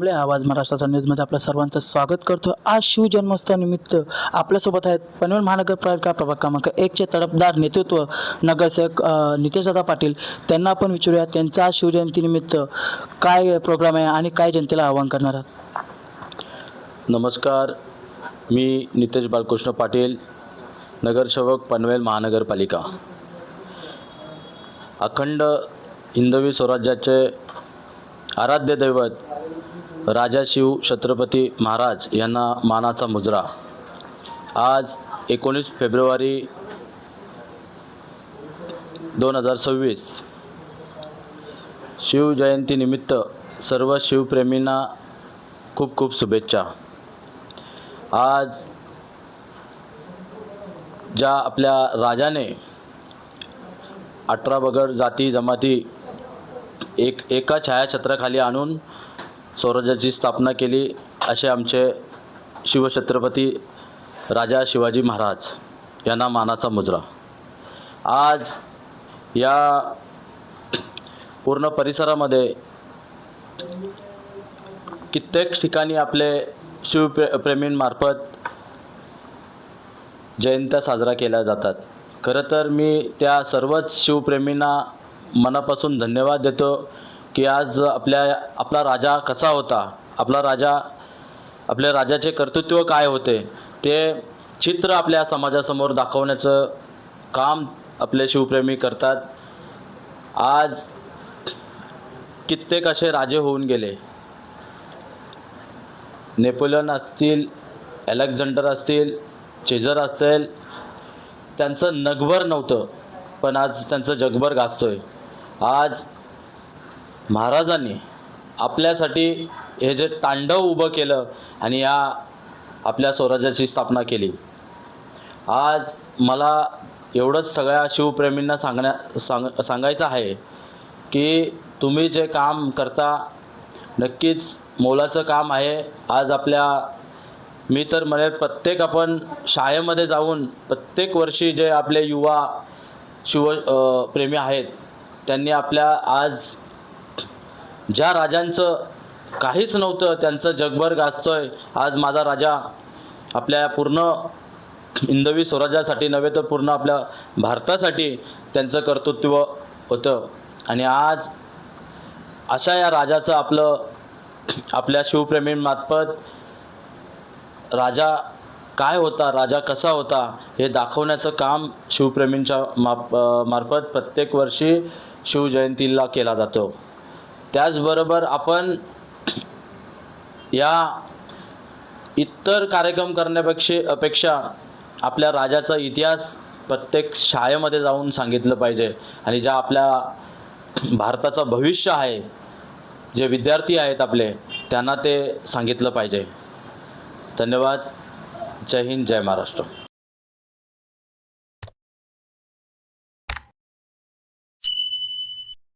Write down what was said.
कांबळे आवाज महाराष्ट्राचा न्यूजमध्ये आपल्या सर्वांचं स्वागत करतो। आज शिवजन्मोत्सवानिमित्त आपल्यासोबत आहेत पनवेल महानगरपालिका प्रभाग क्रमांक 1 चे तडफदार नेतृत्व नगरसेवक नितेशदादा पाटील। त्यांना आपण विचारूया त्यांचा आज शिवजयंतीनिमित्त काय प्रोग्राम आहे आणि काय जनतेला आवाहन करणार आहात। नमस्कार, मी नितेश बालकृष्ण पाटील, नगरसेवक पनवेल महानगरपालिका। अखंड हिंदवी स्वराज्याचे आराध्य दैवत राजा शिव छत्रपती महाराज यांना मानाचा मुजरा। आज 19 फेब्रुवारी 2026 शिवजयंतीनिमित्त सर्व शिवप्रेमींना खूप खूप शुभेच्छा। आज ज्या आपल्या राजाने 18 बगड जाती जमाती एका छायाछत्राखाली आणून स्वराज्याची स्थापना केली, असे आमचे शिवछत्रपती राजा शिवाजी महाराज यांना मानाचा मुजरा। आज या पूर्ण परिसरामध्ये कित्येक ठिकाणी आपले शिवप्रेमींमार्फत जयंत्या साजरा केल्या जातात। खरं तर मी त्या सर्वच शिवप्रेमींना मनापासून धन्यवाद देतो की आज आपला राजा कसा होता, आपल्या राजाचे कर्तृत्व काय होते ते चित्र आपल्या समाजासमोर दाखवण्याचं काम आपले शिवप्रेमी करतात। आज कित्येक असे राजे होऊन गेले, नेपोलियन असतील, अलेक्झांडर असतील, चेझर असेल, त्यांचं नगभर नव्हतं पण आज त्यांचं जगभर गाजतोय। आज महाराजांनी आपल्यासाठी हे जे तांडव उभं केलं आणि या आपल्या स्वराज्याची स्थापना केली। आज मला एवढंच सगळ्या शिवप्रेमींना सांगायचं आहे की तुम्ही जे काम करता नक्कीच मोलाचं काम आहे। आज मी तर म्हणेल प्रत्येक आपण शाळेमध्ये जाऊन प्रत्येक वर्षी जे आपले युवा शिवप्रेमी आहेत त्यांनी आज ज्या राजांचं काहीच नव्हतं त्यांचं जगभर गाजतोय। आज माझा राजा आपल्या पूर्ण हिंदवी स्वराज्यासाठी नव्हे तर पूर्ण आपल्या भारतासाठी त्यांचं कर्तृत्व होतं आणि आज अशा या राजाचं आपल्या शिवप्रेमींमार्फत राजा काय होता, राजा कसा होता हे दाखवण्याचं काम शिवप्रेमींच्या मार्फत प्रत्येक वर्षी शिवजयंतीला केला जातो। त्याचबरोबर आपण या इतर कार्यक्रम करण्यापेक्षा आपल्या राजाचा इतिहास प्रत्येक शाळेमध्ये जाऊन सांगितलं पाहिजे आणि ज्या आपल्या भारताचं भविष्य आहे, जे विद्यार्थी आहेत आपले, त्यांना ते सांगितलं पाहिजे। धन्यवाद। जय हिंद, जय महाराष्ट्र।